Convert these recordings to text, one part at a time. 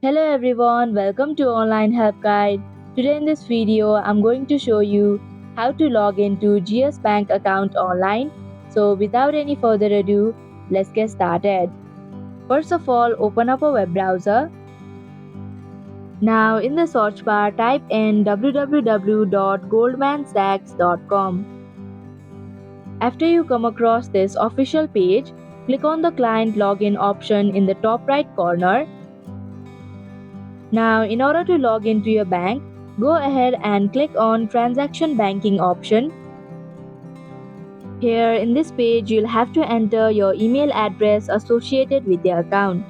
Hello everyone, welcome to Online Help Guide. Today in this video, I'm going to show you how to log into GS Bank account online. So without any further ado, let's get started. First of all, open up a web browser. Now in the search bar, type in www.goldmansachs.com. After you come across this official page, click on the client login option in the top right corner. Now, in order to log into your bank, go ahead and click on Transaction Banking option. Here in this page, you'll have to enter your email address associated with the account.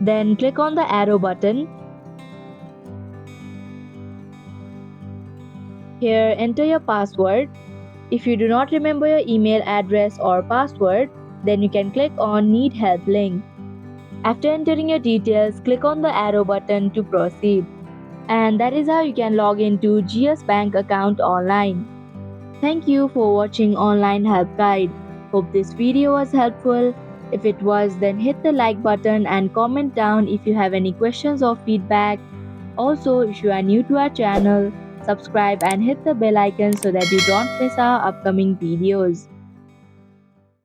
Then click on the arrow button. Here, enter your password. If you do not remember your email address or password, then you can click on Need Help link. After entering your details, click on the arrow button to proceed. And that is how you can log into GS Bank account online. Thank you for watching Online Help Guide. Hope this video was helpful. If it was, then hit the like button and comment down if you have any questions or feedback. Also, if you are new to our channel, subscribe and hit the bell icon so that you don't miss our upcoming videos.